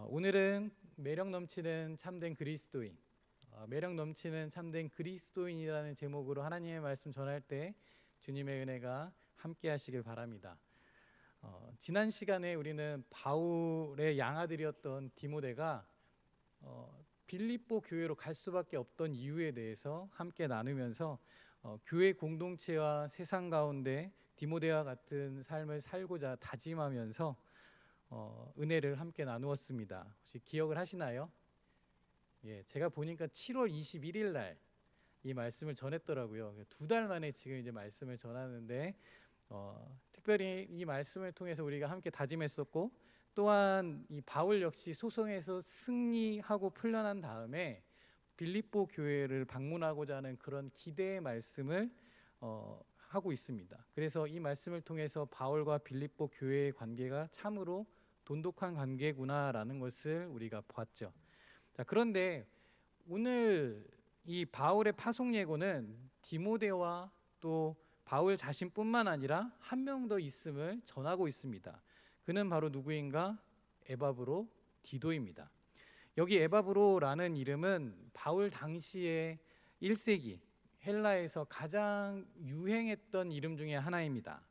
오늘은 매력 넘치는 참된 그리스도인, 매력 넘치는 참된 그리스도인이라는 제목으로 하나님의 말씀 전할 때 주님의 은혜가 함께 하시길 바랍니다. 지난 시간에 우리는 바울의 양아들이었던 디모데가 빌립보 교회로 갈 수밖에 없던 이유에 대해서 함께 나누면서 교회 공동체와 세상 가운데 디모데와 같은 삶을 살고자 다짐하면서 은혜를 함께 나누었습니다. 혹시 기억을 하시나요? 예, 제가 보니까 7월 21일 날 이 말씀을 전했더라고요. 2달 만에 지금 이제 말씀을 전하는데 특별히 이 말씀을 통해서 우리가 함께 다짐했었고, 또한 이 바울 역시 소송에서 승리하고 풀려난 다음에 빌립보 교회를 방문하고자 하는 그런 기대의 말씀을 하고 있습니다. 그래서 이 말씀을 통해서 바울과 빌립보 교회의 관계가 참으로 돈독한 관계구나라는 것을 우리가 봤죠. 자, 그런데 오늘 이 바울의 파송 예고는 디모데와 또 바울 자신뿐만 아니라 한 명 더 있음을 전하고 있습니다. 그는 바로 누구인가? 에바브로 디도입니다. 여기 에바브로라는 이름은 바울 당시에 1세기 헬라에서 가장 유행했던 이름 중에 하나입니다.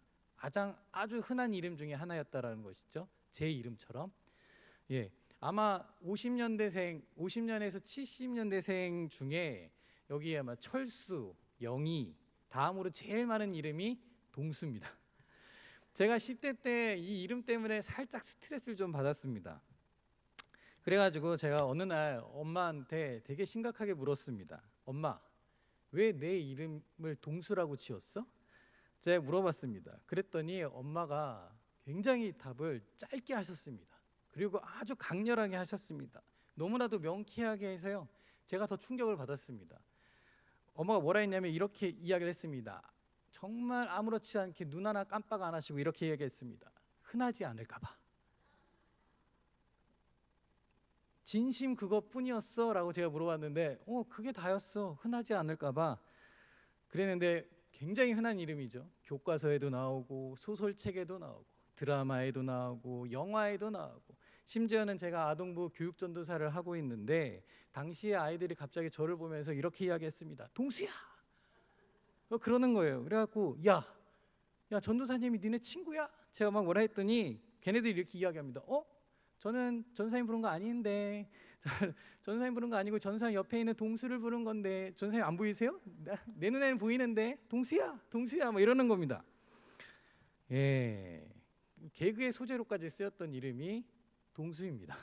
아주 흔한 이름 중에 하나였다라는 것이죠. 제 이름처럼. 예, 아마 50년에서 70년대생 중에 여기에 아마 철수, 영희, 다음으로 제일 많은 이름이 동수입니다. 제가 10대 때 이 이름 때문에 살짝 스트레스를 좀 받았습니다. 그래가지고 제가 어느 날 엄마한테 되게 심각하게 물었습니다. 엄마, 왜 내 이름을 동수라고 지었어? 제가 물어봤습니다. 그랬더니 엄마가 굉장히 답을 짧게 하셨습니다. 그리고 아주 강렬하게 하셨습니다. 너무나도 명쾌하게 해서요, 제가 더 충격을 받았습니다. 엄마가 뭐라 했냐면 이렇게 이야기를 했습니다. 정말 아무렇지 않게 눈 하나 깜빡 안 하시고 이렇게 얘기했습니다. 흔하지 않을까 봐. 진심 그것뿐이었어? 라고 제가 물어봤는데 그게 다였어. 흔하지 않을까 봐. 그랬는데 굉장히 흔한 이름이죠. 교과서에도 나오고 소설책에도 나오고 드라마에도 나오고 영화에도 나오고, 심지어는 제가 아동부 교육전도사를 하고 있는데 당시에 아이들이 갑자기 저를 보면서 이렇게 이야기했습니다. 동수야! 그러는 거예요. 그래갖고 야 전도사님이 니네 친구야? 제가 막 뭐라 했더니 걔네들이 이렇게 이야기합니다. 저는 전사님 부른 거 아닌데 전사님 부른 거 아니고 전사 옆에 있는 동수를 부른 건데 전사님 안 보이세요? 내 눈에는 보이는데 동수야 뭐 이러는 겁니다. 예, 개그의 소재로까지 쓰였던 이름이 동수입니다.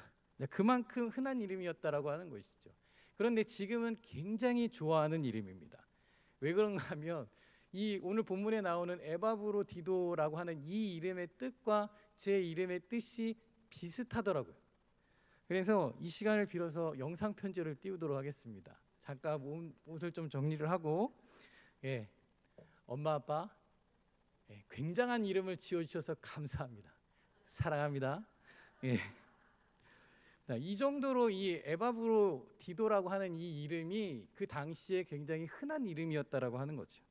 그만큼 흔한 이름이었다라고 하는 것이죠. 그런데 지금은 굉장히 좋아하는 이름입니다. 왜 그런가 하면 이 오늘 본문에 나오는 에바브로 디도라고 하는 이 이름의 뜻과 제 이름의 뜻이 비슷하더라고요. 그래서 이 시간을 빌어서 영상 편지를 띄우도록 하겠습니다. 잠깐 옷을 좀 정리를 하고, 예, 엄마 아빠, 예, 굉장한 이름을 지어주셔서 감사합니다. 사랑합니다. 예. 이 정도로 이 에바브로 디도라고 하는 이 이름이 그 당시에 굉장히 흔한 이름이었다라고 하는 거죠.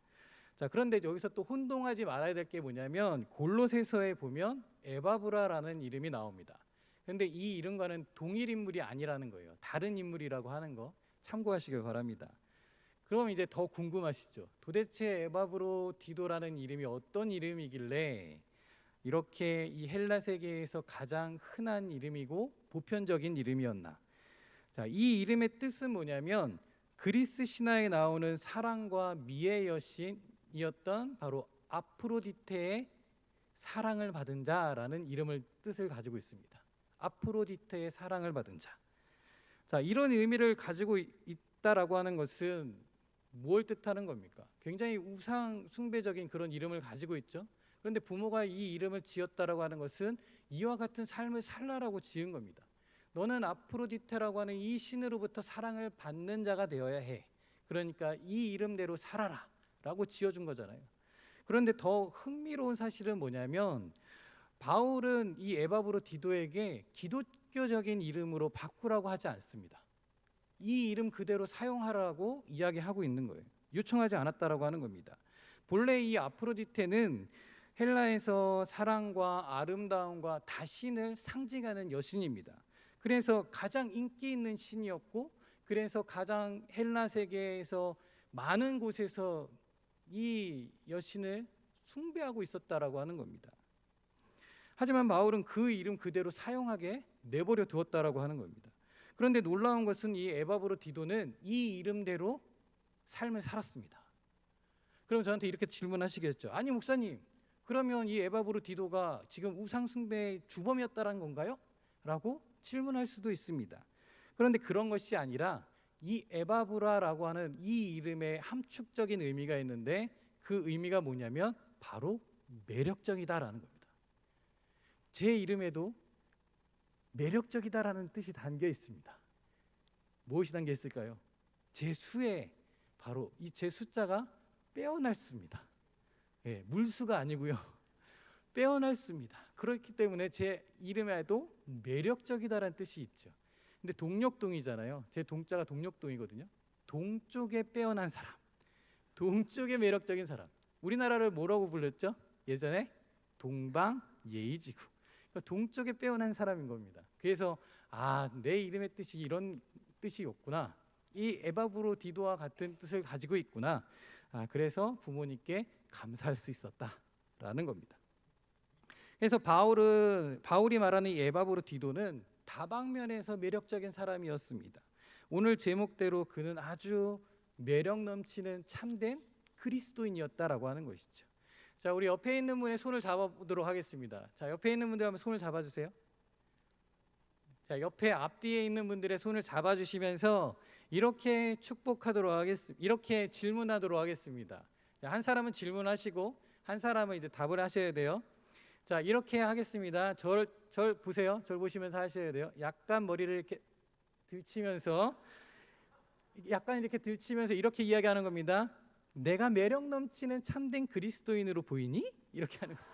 자, 그런데 여기서 또 혼동하지 말아야 될 게 뭐냐면 골로새서에 보면 에바브라라는 이름이 나옵니다. 그런데 이 이름과는 동일 인물이 아니라는 거예요. 다른 인물이라고 하는 거 참고하시길 바랍니다. 그럼 이제 더 궁금하시죠? 도대체 에바브로 디도라는 이름이 어떤 이름이길래 이렇게 이 헬라 세계에서 가장 흔한 이름이고 보편적인 이름이었나? 자, 이 이름의 뜻은 뭐냐면 그리스 신화에 나오는 사랑과 미의 여신이었던 바로 아프로디테의 사랑을 받은 자라는 뜻을 가지고 있습니다. 아프로디테의 사랑을 받은 자. 자, 이런 의미를 가지고 있다라고 하는 것은 뭘 뜻하는 겁니까? 굉장히 우상 숭배적인 그런 이름을 가지고 있죠. 그런데 부모가 이 이름을 지었다라고 하는 것은 이와 같은 삶을 살라라고 지은 겁니다. 너는 아프로디테라고 하는 이 신으로부터 사랑을 받는 자가 되어야 해. 그러니까 이 이름대로 살아라 라고 지어준 거잖아요. 그런데 더 흥미로운 사실은 뭐냐면 바울은 이 에바브로 디도에게 기독교적인 이름으로 바꾸라고 하지 않습니다. 이 이름 그대로 사용하라고 이야기하고 있는 거예요. 요청하지 않았다라고 하는 겁니다. 본래 이 아프로디테는 헬라에서 사랑과 아름다움과 다신을 상징하는 여신입니다. 그래서 가장 인기 있는 신이었고, 그래서 가장 헬라 세계에서 많은 곳에서 이 여신을 숭배하고 있었다라고 하는 겁니다. 하지만 바울은 그 이름 그대로 사용하게 내버려 두었다라고 하는 겁니다. 그런데 놀라운 것은 이 에바브로디도는 이 이름대로 삶을 살았습니다. 그럼 저한테 이렇게 질문하시겠죠. 아니 목사님, 그러면 이 에바브로디도가 지금 우상 숭배의 주범이었다는 건가요? 라고 질문할 수도 있습니다. 그런데 그런 것이 아니라 이 에바브라라고 하는 이 이름에 함축적인 의미가 있는데, 그 의미가 뭐냐면 바로 매력적이다라는 겁니다. 제 이름에도 매력적이다라는 뜻이 담겨 있습니다. 무엇이 담겨 있을까요? 제 수에 바로 이 제 숫자가 빼어났습니다. 예, 물수가 아니고요. 빼어났습니다. 그렇기 때문에 제 이름에도 매력적이다라는 뜻이 있죠. 근데 동력동이잖아요. 제 동자가 동력동이거든요. 동쪽에 빼어난 사람, 동쪽에 매력적인 사람. 우리나라를 뭐라고 불렀죠? 예전에 동방예의지구. 그러니까 동쪽에 빼어난 사람인 겁니다. 그래서 내 이름의 뜻이 이런 뜻이었구나. 이 에바브로디도와 같은 뜻을 가지고 있구나. 그래서 부모님께 감사할 수 있었다라는 겁니다. 그래서 바울이 말하는 이 에바브로디도는 다방면에서 매력적인 사람이었습니다. 오늘 제목대로 그는 아주 매력 넘치는 참된 그리스도인이었다라고 하는 것이죠. 자, 우리 옆에 있는 분의 손을 잡아보도록 하겠습니다. 자, 옆에 있는 분들 한번 손을 잡아주세요. 자, 옆에 앞뒤에 있는 분들의 손을 잡아주시면서 이렇게 축복하도록 하겠습니다. 이렇게 질문하도록 하겠습니다. 자, 한 사람은 질문하시고 한 사람은 이제 답을 하셔야 돼요. 자, 이렇게 하겠습니다. 절 보세요. 절 보시면서 하셔야 돼요. 약간 머리를 이렇게 들치면서 이렇게 이야기하는 겁니다. 내가 매력 넘치는 참된 그리스도인으로 보이니? 이렇게 하는 거예요.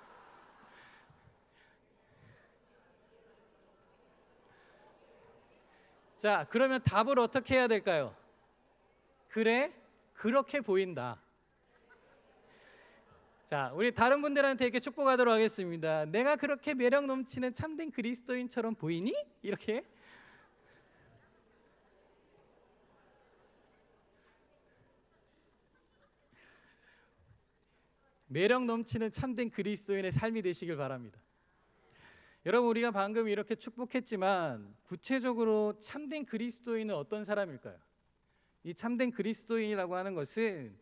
자, 그러면 답을 어떻게 해야 될까요? 그래, 그렇게 보인다. 자, 우리 다른 분들한테 이렇게 축복하도록 하겠습니다. 내가 그렇게 매력 넘치는 참된 그리스도인처럼 보이니? 이렇게. 매력 넘치는 참된 그리스도인의 삶이 되시길 바랍니다. 여러분, 우리가 방금 이렇게 축복했지만 구체적으로 참된 그리스도인은 어떤 사람일까요? 이 참된 그리스도인이라고 하는 것은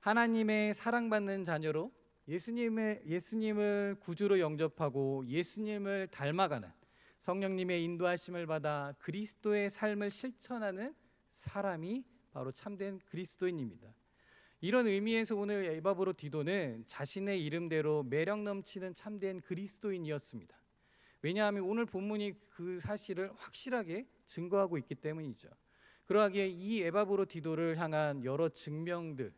하나님의 사랑받는 자녀로 예수님을 구주로 영접하고 예수님을 닮아가는, 성령님의 인도하심을 받아 그리스도의 삶을 실천하는 사람이 바로 참된 그리스도인입니다. 이런 의미에서 오늘 에바브로디도는 자신의 이름대로 매력 넘치는 참된 그리스도인이었습니다. 왜냐하면 오늘 본문이 그 사실을 확실하게 증거하고 있기 때문이죠. 그러하기에 이 에바브로디도를 향한 여러 증명들,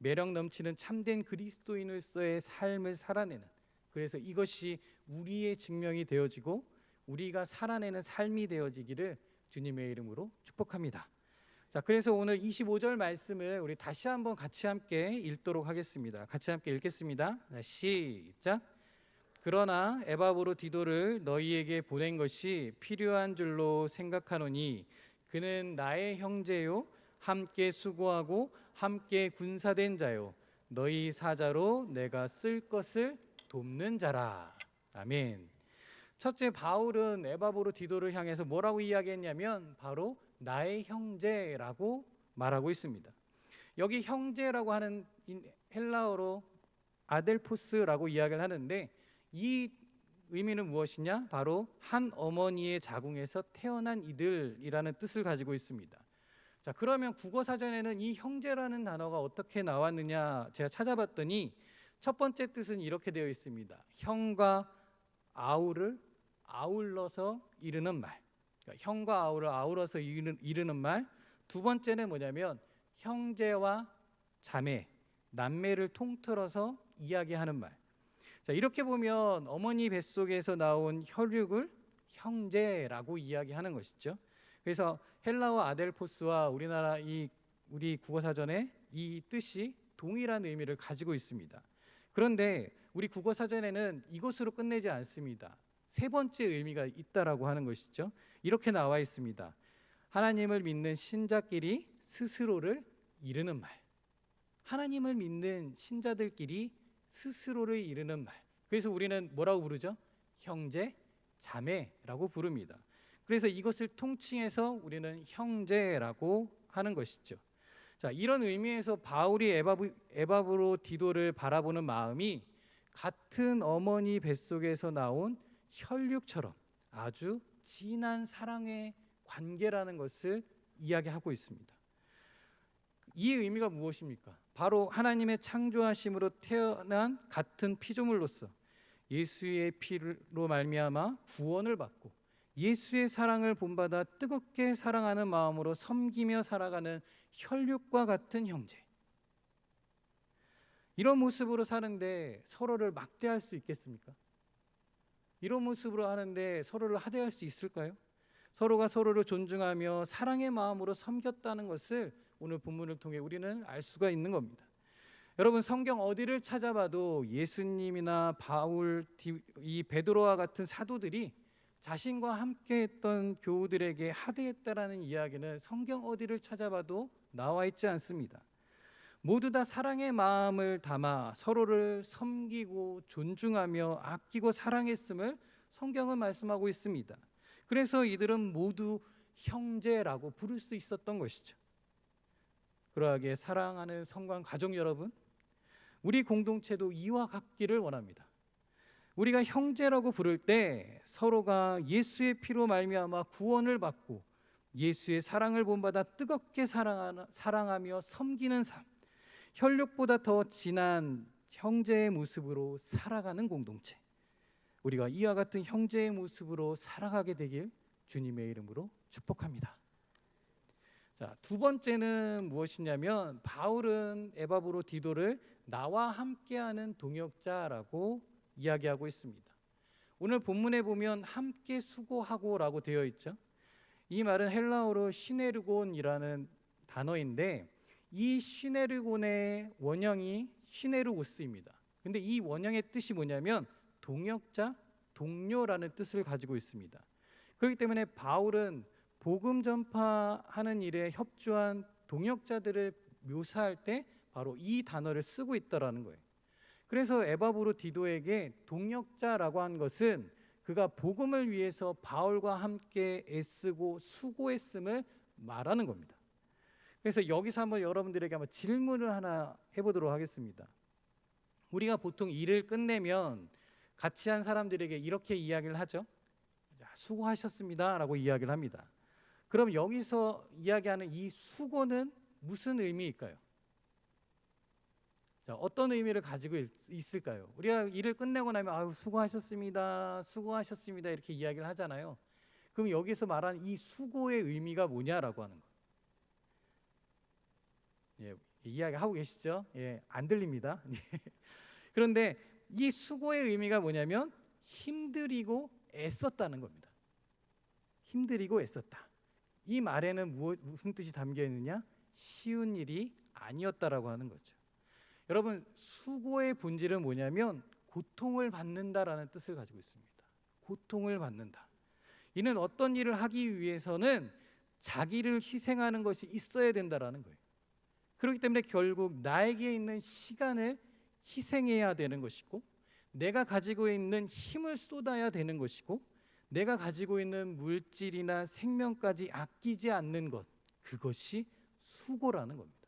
매력 넘치는 참된 그리스도인으로서의 삶을 살아내는, 그래서 이것이 우리의 증명이 되어지고 우리가 살아내는 삶이 되어지기를 주님의 이름으로 축복합니다. 자, 그래서 오늘 25절 말씀을 우리 다시 한번 같이 함께 읽도록 하겠습니다. 같이 함께 읽겠습니다. 시작. 그러나 에바브로디도를 너희에게 보낸 것이 필요한 줄로 생각하노니 그는 나의 형제요 함께 수고하고 함께 군사된 자요 너희 사자로 내가 쓸 것을 돕는 자라. 아멘. 첫째, 바울은 에바브로디도를 향해서 뭐라고 이야기했냐면 바로 나의 형제라고 말하고 있습니다. 여기 형제라고 하는 헬라어로 아델포스라고 이야기를 하는데, 이 의미는 무엇이냐? 바로 한 어머니의 자궁에서 태어난 이들이라는 뜻을 가지고 있습니다. 자, 그러면 국어사전에는 이 형제라는 단어가 어떻게 나왔느냐 제가 찾아봤더니 첫 번째 뜻은 이렇게 되어 있습니다. 형과 아우를 아울러서 이르는 말. 그러니까 형과 아우를 아울러서 이르는 말. 두 번째는 뭐냐면 형제와 자매, 남매를 통틀어서 이야기하는 말. 자, 이렇게 보면 어머니 뱃속에서 나온 혈육을 형제라고 이야기하는 것이죠. 그래서 헬라어 아델포스와 우리 국어사전에 이 뜻이 동일한 의미를 가지고 있습니다. 그런데 우리 국어사전에는 이것으로 끝내지 않습니다. 세 번째 의미가 있다라고 하는 것이죠. 이렇게 나와 있습니다. 하나님을 믿는 신자끼리 스스로를 이르는 말. 하나님을 믿는 신자들끼리 스스로를 이르는 말. 그래서 우리는 뭐라고 부르죠? 형제, 자매라고 부릅니다. 그래서 이것을 통칭해서 우리는 형제라고 하는 것이죠. 자, 이런 의미에서 바울이 에바브로디도를 바라보는 마음이 같은 어머니 뱃속에서 나온 혈육처럼 아주 진한 사랑의 관계라는 것을 이야기하고 있습니다. 이 의미가 무엇입니까? 바로 하나님의 창조하심으로 태어난 같은 피조물로서 예수의 피로 말미암아 구원을 받고 예수의 사랑을 본받아 뜨겁게 사랑하는 마음으로 섬기며 살아가는 혈육과 같은 형제. 이런 모습으로 사는데 서로를 막대할 수 있겠습니까? 이런 모습으로 하는데 서로를 하대할 수 있을까요? 서로가 서로를 존중하며 사랑의 마음으로 섬겼다는 것을 오늘 본문을 통해 우리는 알 수가 있는 겁니다. 여러분, 성경 어디를 찾아봐도 예수님이나 바울, 이 베드로와 같은 사도들이 자신과 함께했던 교우들에게 하대했다라는 이야기는 성경 어디를 찾아봐도 나와 있지 않습니다. 모두 다 사랑의 마음을 담아 서로를 섬기고 존중하며 아끼고 사랑했음을 성경은 말씀하고 있습니다. 그래서 이들은 모두 형제라고 부를 수 있었던 것이죠. 그러하게 사랑하는 성관 가족 여러분, 우리 공동체도 이와 같기를 원합니다. 우리가 형제라고 부를 때 서로가 예수의 피로 말미암아 구원을 받고 예수의 사랑을 본받아 뜨겁게 사랑하며 섬기는 삶, 혈육보다 더 진한 형제의 모습으로 살아가는 공동체, 우리가 이와 같은 형제의 모습으로 살아가게 되길 주님의 이름으로 축복합니다. 자, 두 번째는 무엇이냐면 바울은 에바브로디도를 나와 함께하는 동역자라고 이야기하고 있습니다. 오늘 본문에 보면 함께 수고하고라고 되어 있죠. 이 말은 헬라어로 시네르곤이라는 단어인데 이 시네르곤의 원형이 시네르오스입니다. 근데 이 원형의 뜻이 뭐냐면 동역자, 동료라는 뜻을 가지고 있습니다. 그렇기 때문에 바울은 복음 전파하는 일에 협조한 동역자들을 묘사할 때 바로 이 단어를 쓰고 있다라는 거예요. 그래서 에바브로디도에게 동역자라고 한 것은 그가 복음을 위해서 바울과 함께 애쓰고 수고했음을 말하는 겁니다. 그래서 여기서 한번 여러분들에게 한번 질문을 하나 해보도록 하겠습니다. 우리가 보통 일을 끝내면 같이 한 사람들에게 이렇게 이야기를 하죠. 수고하셨습니다 라고 이야기를 합니다. 그럼 여기서 이야기하는 이 수고는 무슨 의미일까요? 자, 어떤 의미를 가지고 있을까요? 우리가 일을 끝내고 나면 아유 수고하셨습니다, 수고하셨습니다 이렇게 이야기를 하잖아요. 그럼 여기서 말하는 이 수고의 의미가 뭐냐라고 하는 거. 예, 이야기 하고 계시죠? 예, 안 들립니다. 그런데 이 수고의 의미가 뭐냐면 힘들이고 애썼다는 겁니다. 힘들이고 애썼다. 이 말에는 무슨 뜻이 담겨 있느냐? 쉬운 일이 아니었다라고 하는 거죠. 여러분, 수고의 본질은 뭐냐면 고통을 받는다라는 뜻을 가지고 있습니다. 고통을 받는다. 이는 어떤 일을 하기 위해서는 자기를 희생하는 것이 있어야 된다라는 거예요. 그렇기 때문에 결국 나에게 있는 시간을 희생해야 되는 것이고 내가 가지고 있는 힘을 쏟아야 되는 것이고 내가 가지고 있는 물질이나 생명까지 아끼지 않는 것, 그것이 수고라는 겁니다.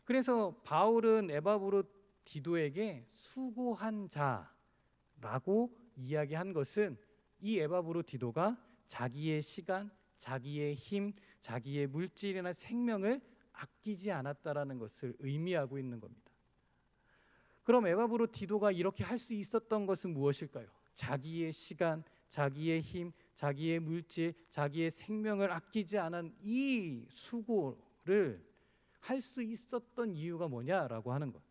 그래서 바울은 에바브로디도에게 수고한 자라고 이야기한 것은 이 에바브로디도가 자기의 시간, 자기의 힘, 자기의 물질이나 생명을 아끼지 않았다라는 것을 의미하고 있는 겁니다. 그럼 에바브로디도가 이렇게 할 수 있었던 것은 무엇일까요? 자기의 시간, 자기의 힘, 자기의 물질, 자기의 생명을 아끼지 않은 이 수고를 할 수 있었던 이유가 뭐냐라고 하는 것,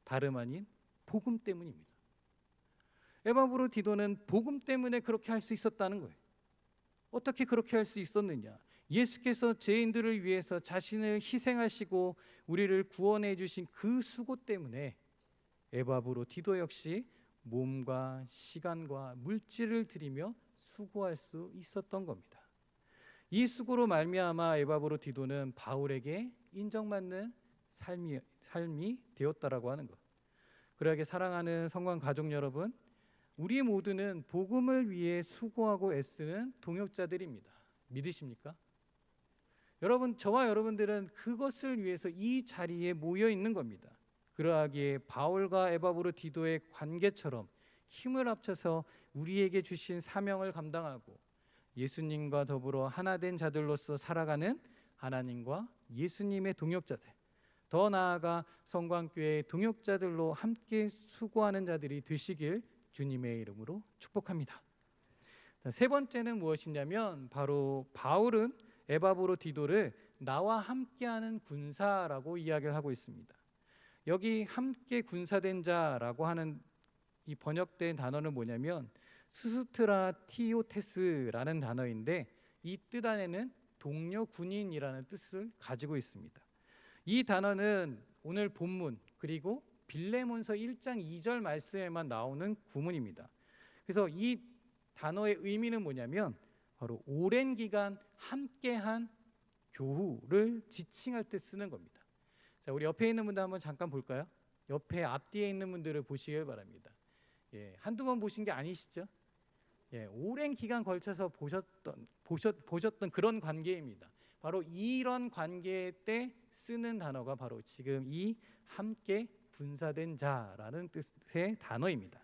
다름 아닌 복음 때문입니다. 에바브로디도는 복음 때문에 그렇게 할 수 있었다는 거예요. 어떻게 그렇게 할 수 있었느냐? 예수께서 죄인들을 위해서 자신을 희생하시고 우리를 구원해 주신 그 수고 때문에 에바브로디도 역시 몸과 시간과 물질을 들이며 수고할 수 있었던 겁니다. 이 수고로 말미암아 에바브로 디도는 바울에게 인정받는 삶이 되었다라고 하는 것. 그러하게 사랑하는 성관 가족 여러분, 우리 모두는 복음을 위해 수고하고 애쓰는 동역자들입니다. 믿으십니까? 여러분, 저와 여러분들은 그것을 위해서 이 자리에 모여 있는 겁니다. 그러하기에 바울과 에바브로 디도의 관계처럼 힘을 합쳐서 우리에게 주신 사명을 감당하고 예수님과 더불어 하나 된 자들로서 살아가는 하나님과 예수님의 동역자들, 더 나아가 성광교회의 동역자들로 함께 수고하는 자들이 되시길 주님의 이름으로 축복합니다. 세 번째는 무엇이냐면 바로 바울은 에바브로 디도를 나와 함께하는 군사라고 이야기를 하고 있습니다. 여기 함께 군사된 자라고 하는 이 번역된 단어는 뭐냐면 스스트라티오테스라는 단어인데 이 뜻 안에는 동료 군인이라는 뜻을 가지고 있습니다. 이 단어는 오늘 본문 그리고 빌레몬서 1장 2절 말씀에만 나오는 구문입니다. 그래서 이 단어의 의미는 뭐냐면 바로 오랜 기간 함께한 교우를 지칭할 때 쓰는 겁니다. 자, 우리 옆에 있는 분들 한번 잠깐 볼까요? 옆에 앞뒤에 있는 분들을 보시길 바랍니다. 한두 번 보신 게 아니시죠? 오랜 기간 걸쳐서 보셨던 그런 관계입니다. 바로 이런 관계 때 쓰는 단어가 바로 지금 이 함께 군사된 자라는 뜻의 단어입니다.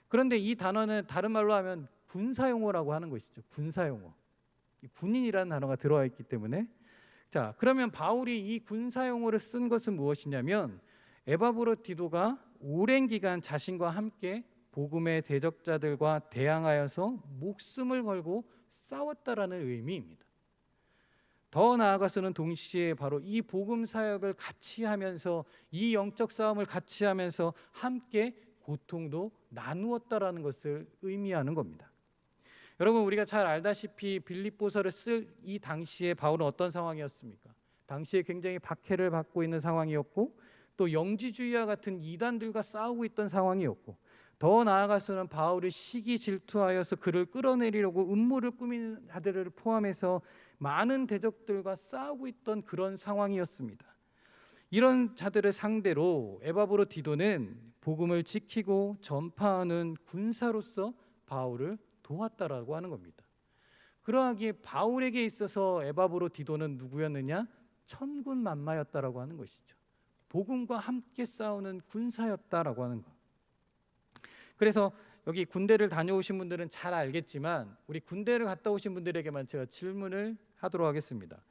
그런데 이 단어는 다른 말로 하면 군사용어라고 하는 것이죠. 군사용어. 군인이라는 단어가 들어와 있기 때문에 자, 그러면 바울이 이 군사용어를 쓴 것은 무엇이냐면 에바브로 디도가 오랜 기간 자신과 함께 복음의 대적자들과 대항하여서 목숨을 걸고 싸웠다라는 의미입니다. 더 나아가서는 동시에 바로 이 복음 사역을 같이 하면서 이 영적 싸움을 같이 하면서 함께 고통도 나누었다라는 것을 의미하는 겁니다. 여러분, 우리가 잘 알다시피 빌립보서를 쓸 이 당시에 바울은 어떤 상황이었습니까? 당시에 굉장히 박해를 받고 있는 상황이었고 또 영지주의와 같은 이단들과 싸우고 있던 상황이었고 더 나아가서는 바울이 시기 질투하여서 그를 끌어내리려고 음모를 꾸미는 자들을 포함해서 많은 대적들과 싸우고 있던 그런 상황이었습니다. 이런 자들을 상대로 에바브로 디도는 복음을 지키고 전파하는 군사로서 바울을 도왔다라고 하는 겁니다. 그러하기에 바울에게 있어서 에바브로 디도는 누구였느냐? 천군만마였다라고 하는 것이죠. 복음과 함께 싸우는 군사였다라고 하는 것. 그래서 여기 군대를 다녀오신 분들은 잘 알겠지만 우리 군대를 갔다 오신 분들에게만 제가 질문을 하도록 하겠습니다.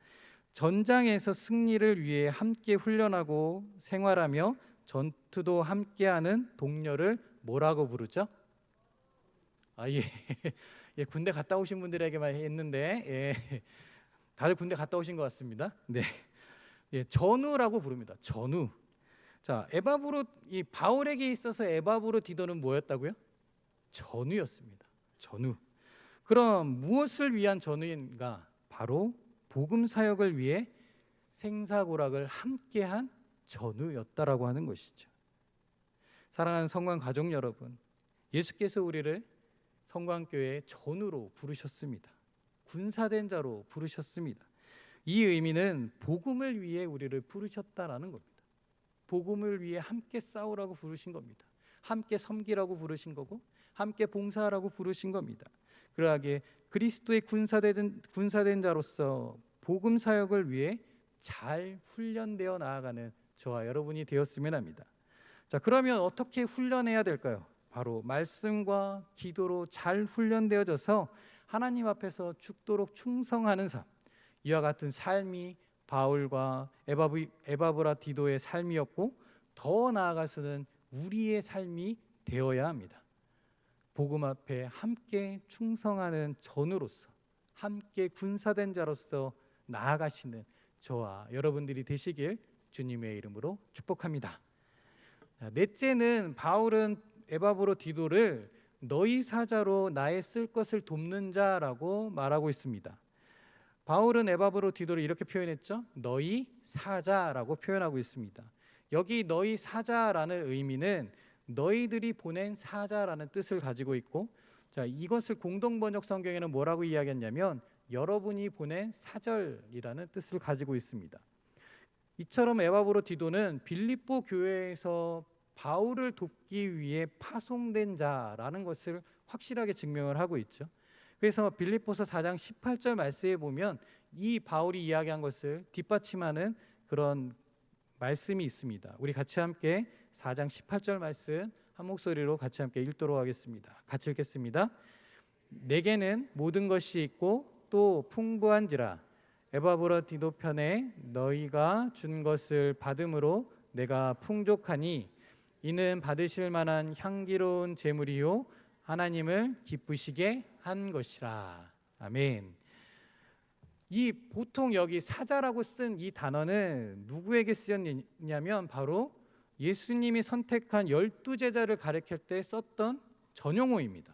전장에서 승리를 위해 함께 훈련하고 생활하며 전투도 함께하는 동료를 뭐라고 부르죠? 군대 갔다 오신 분들에게만 했는데 다들 군대 갔다 오신 것 같습니다. 네, 전우라고 부릅니다. 전우. 자, 이 바울에게 있어서 에바브로 디도는 뭐였다고요? 전우였습니다. 전우. 그럼 무엇을 위한 전우인가? 바로 복음 사역을 위해 생사고락을 함께한 전우였다라고 하는 것이죠. 사랑하는 성관 가족 여러분, 예수께서 우리를 성광교회의 전우로 부르셨습니다. 군사된 자로 부르셨습니다. 이 의미는 복음을 위해 우리를 부르셨다라는 겁니다. 복음을 위해 함께 싸우라고 부르신 겁니다. 함께 섬기라고 부르신 거고 함께 봉사하라고 부르신 겁니다. 그러하게 그리스도의 군사된 자로서 복음 사역을 위해 잘 훈련되어 나아가는 저와 여러분이 되었으면 합니다. 자, 그러면 어떻게 훈련해야 될까요? 바로 말씀과 기도로 잘 훈련되어져서 하나님 앞에서 죽도록 충성하는 삶, 이와 같은 삶이 바울과 에바브라 디도의 삶이었고 더 나아가서는 우리의 삶이 되어야 합니다. 복음 앞에 함께 충성하는 전우로서 함께 군사된 자로서 나아가시는 저와 여러분들이 되시길 주님의 이름으로 축복합니다. 넷째는 바울은 에바브로 디도를 너희 사자로 나의 쓸 것을 돕는 자라고 말하고 있습니다. 바울은 에바브로 디도를 이렇게 표현했죠. 너희 사자라고 표현하고 있습니다. 여기 너희 사자라는 의미는 너희들이 보낸 사자라는 뜻을 가지고 있고, 자, 이것을 공동 번역 성경에는 뭐라고 이야기했냐면 여러분이 보낸 사절이라는 뜻을 가지고 있습니다. 이처럼 에바브로디도는 빌립보 교회에서 바울을 돕기 위해 파송된 자라는 것을 확실하게 증명을 하고 있죠. 그래서 빌립보서 4장 18절 말씀에 보면 이 바울이 이야기한 것을 뒷받침하는 그런 말씀이 있습니다. 우리 같이 함께 4장 18절 말씀 한 목소리로 같이 함께 읽도록 하겠습니다. 같이 읽겠습니다. 내게는 모든 것이 있고 또 풍부한지라 에바브로디도 편에 너희가 준 것을 받음으로 내가 풍족하니 이는 받으실 만한 향기로운 제물이요 하나님을 기쁘시게 한 것이라. 아멘. 이 보통 여기 사자라고 쓴 이 단어는 누구에게 쓰였냐면 바로 예수님이 선택한 12제자를 가리킬 때 썼던 전용어입니다.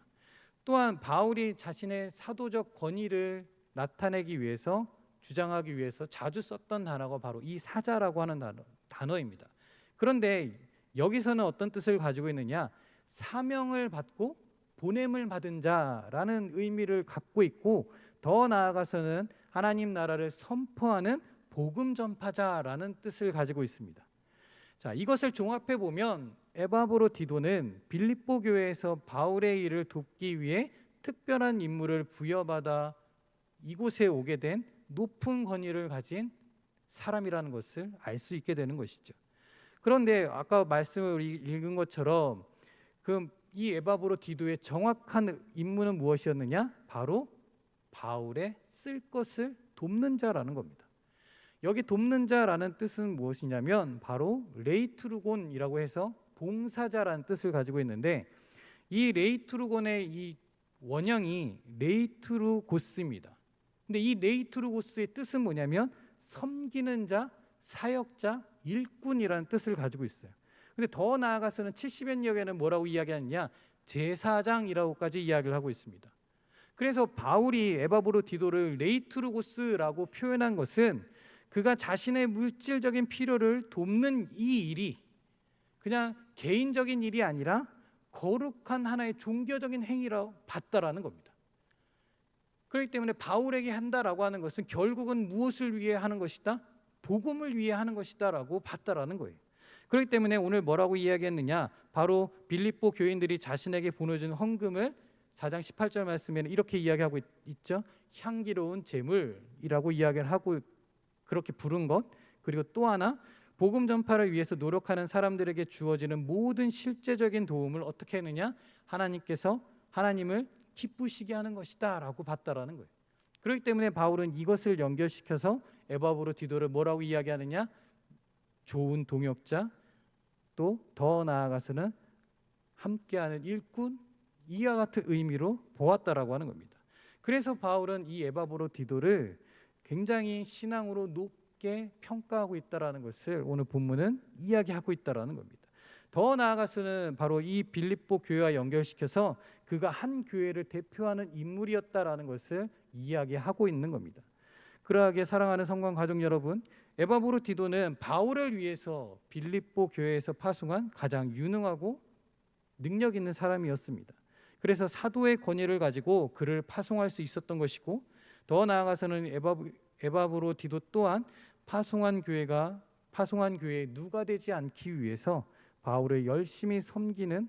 또한 바울이 자신의 사도적 권위를 나타내기 위해서, 주장하기 위해서 자주 썼던 단어가 바로 이 사자라고 하는 단어입니다. 그런데 여기서는 어떤 뜻을 가지고 있느냐? 사명을 받고 보냄을 받은 자라는 의미를 갖고 있고, 더 나아가서는 하나님 나라를 선포하는 복음 전파자라는 뜻을 가지고 있습니다. 자, 이것을 종합해 보면 에바브로디도는 빌립보 교회에서 바울의 일을 돕기 위해 특별한 임무를 부여받아 이곳에 오게 된 높은 권위를 가진 사람이라는 것을 알 수 있게 되는 것이죠. 그런데 아까 말씀을 읽은 것처럼 이 에바브로디도의 정확한 임무는 무엇이었느냐? 바로 바울의 쓸 것을 돕는 자라는 겁니다. 여기 돕는 자라는 뜻은 무엇이냐면 바로 레이트루곤이라고 해서 봉사자라는 뜻을 가지고 있는데, 이 레이트루곤의 이 원형이 레이트루고스입니다. 근데 이 레이트루고스의 뜻은 뭐냐면 섬기는 자, 사역자, 일꾼이라는 뜻을 가지고 있어요. 근데 더 나아가서는 70여 역에는 뭐라고 이야기하느냐? 제사장이라고까지 이야기를 하고 있습니다. 그래서 바울이 에바브로디도를 레이트루고스라고 표현한 것은 그가 자신의 물질적인 필요를 돕는 이 일이 그냥 개인적인 일이 아니라 거룩한 하나의 종교적인 행위라고 봤다라는 겁니다. 그렇기 때문에 바울에게 한다라고 하는 것은 결국은 무엇을 위해 하는 것이다? 복음을 위해 하는 것이다라고 봤다라는 거예요. 그렇기 때문에 오늘 뭐라고 이야기했느냐? 바로 빌립보 교인들이 자신에게 보내준 헌금을 4장 18절 말씀에는 이렇게 이야기하고 있죠. 향기로운 제물이라고 이야기를 하고 그렇게 부른 것, 그리고 또 하나 복음 전파를 위해서 노력하는 사람들에게 주어지는 모든 실제적인 도움을 어떻게 했느냐? 하나님을 기쁘시게 하는 것이다 라고 봤다라는 거예요. 그렇기 때문에 바울은 이것을 연결시켜서 에바브로디도를 뭐라고 이야기하느냐? 좋은 동역자, 또 더 나아가서는 함께하는 일꾼, 이와 같은 의미로 보았다라고 하는 겁니다. 그래서 바울은 이 에바브로디도를 굉장히 신앙으로 높게 평가하고 있다라는 것을 오늘 본문은 이야기하고 있다라는 겁니다. 더 나아가서는 바로 이 빌립보 교회와 연결시켜서 그가 한 교회를 대표하는 인물이었다라는 것을 이야기하고 있는 겁니다. 그러하게 사랑하는 성관 가족 여러분, 에바브로디도는 바울을 위해서 빌립보 교회에서 파송한 가장 유능하고 능력 있는 사람이었습니다. 그래서 사도의 권위를 가지고 그를 파송할 수 있었던 것이고, 더 나아가서는 에바브로디도 또한 파송한 교회에 누가 되지 않기 위해서 바울을 열심히 섬기는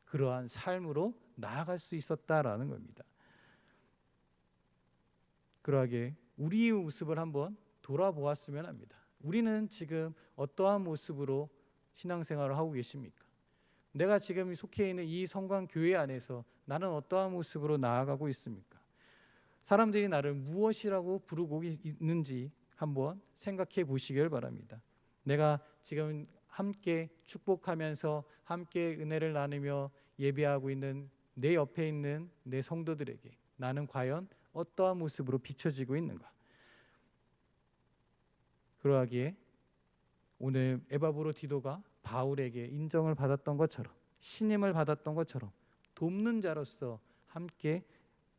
그러한 삶으로 나아갈 수 있었다라는 겁니다. 그러하게 우리의 모습을 한번 돌아보았으면 합니다. 우리는 지금 어떠한 모습으로 신앙생활을 하고 계십니까? 내가 지금 속해 있는 이 성광교회 안에서 나는 어떠한 모습으로 나아가고 있습니까? 사람들이 나를 무엇이라고 부르고 있는지 한번 생각해 보시길 바랍니다. 내가 지금 함께 축복하면서 함께 은혜를 나누며 예배하고 있는 내 옆에 있는 내 성도들에게 나는 과연 어떠한 모습으로 비춰지고 있는가? 그러하기에 오늘 에바브로디도가 바울에게 인정을 받았던 것처럼, 신임을 받았던 것처럼, 돕는 자로서 함께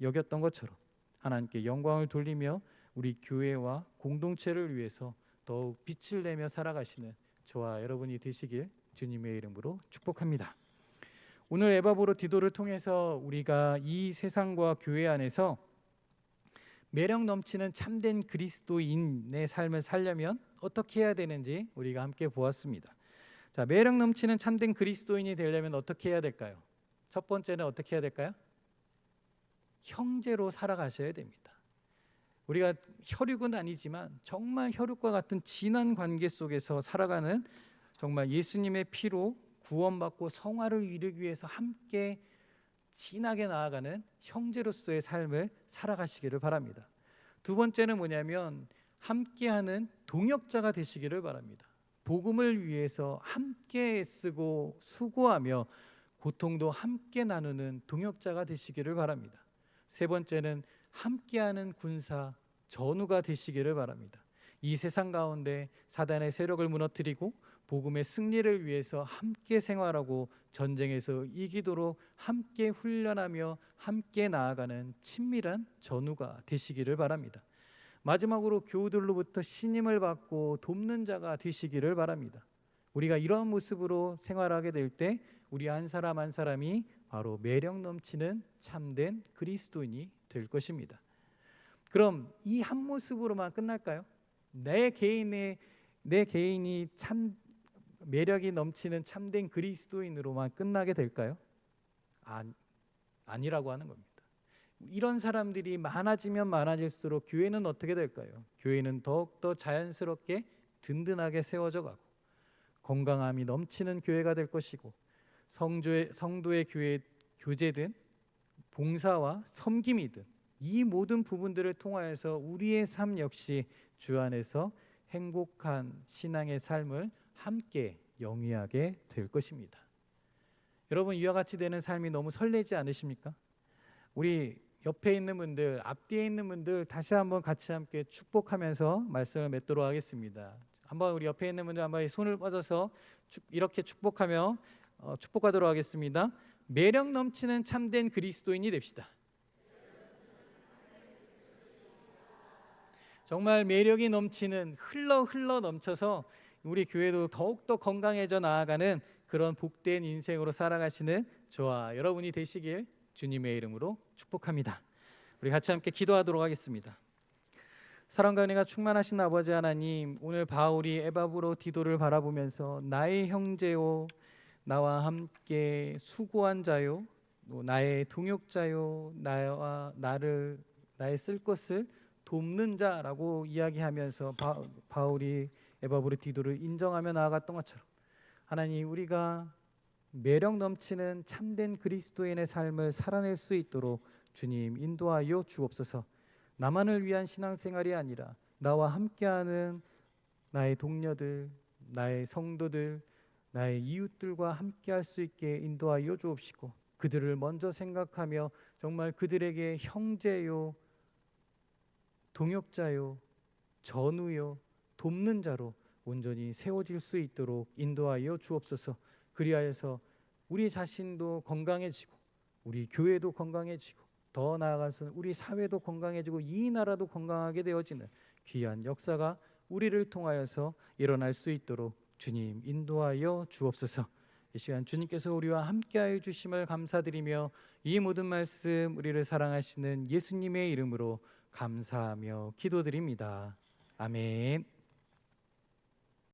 여겼던 것처럼 하나님께 영광을 돌리며 우리 교회와 공동체를 위해서 더욱 빛을 내며 살아가시는 저와 여러분이 되시길 주님의 이름으로 축복합니다. 오늘 에바브로 디도를 통해서 우리가 이 세상과 교회 안에서 매력 넘치는 참된 그리스도인의 삶을 살려면 어떻게 해야 되는지 우리가 함께 보았습니다. 자, 매력 넘치는 참된 그리스도인이 되려면 어떻게 해야 될까요? 첫 번째는 어떻게 해야 될까요? 형제로 살아가셔야 됩니다. 우리가 혈육은 아니지만 정말 혈육과 같은 진한 관계 속에서 살아가는, 정말 예수님의 피로 구원받고 성화를 이루기 위해서 함께 진하게 나아가는 형제로서의 삶을 살아가시기를 바랍니다. 두 번째는 뭐냐면 함께하는 동역자가 되시기를 바랍니다. 복음을 위해서 함께 애쓰고 수고하며 고통도 함께 나누는 동역자가 되시기를 바랍니다. 세 번째는 함께하는 군사 전우가 되시기를 바랍니다. 이 세상 가운데 사단의 세력을 무너뜨리고 복음의 승리를 위해서 함께 생활하고 전쟁에서 이기도록 함께 훈련하며 함께 나아가는 친밀한 전우가 되시기를 바랍니다. 마지막으로 교우들로부터 신임을 받고 돕는 자가 되시기를 바랍니다. 우리가 이러한 모습으로 생활하게 될 때 우리 한 사람 한 사람이 바로 매력 넘치는 참된 그리스도인이 될 것입니다. 그럼 이 한 모습으로만 끝날까요? 내 개인이 참 매력이 넘치는 참된 그리스도인으로만 끝나게 될까요? 아니라고 하는 겁니다. 이런 사람들이 많아지면 많아질수록 교회는 어떻게 될까요? 교회는 더욱더 자연스럽게 든든하게 세워져 가고 건강함이 넘치는 교회가 될 것이고, 성도의 교회 교제든 봉사와 섬김이든 이 모든 부분들을 통하여서 우리의 삶 역시 주 안에서 행복한 신앙의 삶을 함께 영위하게 될 것입니다. 여러분, 이와 같이 되는 삶이 너무 설레지 않으십니까? 우리 옆에 있는 분들, 앞뒤에 있는 분들 다시 한번 같이 함께 축복하면서 말씀을 맺도록 하겠습니다. 한번 우리 옆에 있는 분들 한번 손을 뻗어서 이렇게 축복하며 축복하도록 하겠습니다. 매력 넘치는 참된 그리스도인이 됩시다. 정말 매력이 넘치는, 흘러 넘쳐서 우리 교회도 더욱더 건강해져 나아가는 그런 복된 인생으로 살아가시는 저와 여러분이 되시길 주님의 이름으로 축복합니다. 우리 같이 함께 기도하도록 하겠습니다. 사랑과 은혜가 충만하신 아버지 하나님, 오늘 바울이 에바브로 디도를 바라보면서 나의 형제요, 나와 함께 수고한 자요, 나의 동역자요, 나의 쓸 것을 돕는 자라고 이야기하면서 바울이 에바브로 디도를 인정하며 나아갔던 것처럼, 하나님, 우리가 매력 넘치는 참된 그리스도인의 삶을 살아낼 수 있도록 주님 인도하여 주옵소서. 나만을 위한 신앙생활이 아니라 나와 함께하는 나의 동료들, 나의 성도들, 나의 이웃들과 함께할 수 있게 인도하여 주옵시고, 그들을 먼저 생각하며 정말 그들에게 형제요, 동역자요, 전우요, 돕는 자로 온전히 세워질 수 있도록 인도하여 주옵소서. 그리하여서 우리 자신도 건강해지고 우리 교회도 건강해지고 더 나아가서 우리 사회도 건강해지고 이 나라도 건강하게 되어지는 귀한 역사가 우리를 통하여서 일어날 수 있도록 주님 인도하여 주옵소서. 이 시간 주님께서 우리와 함께하여 주심을 감사드리며 이 모든 말씀 우리를 사랑하시는 예수님의 이름으로 감사하며 기도드립니다. 아멘.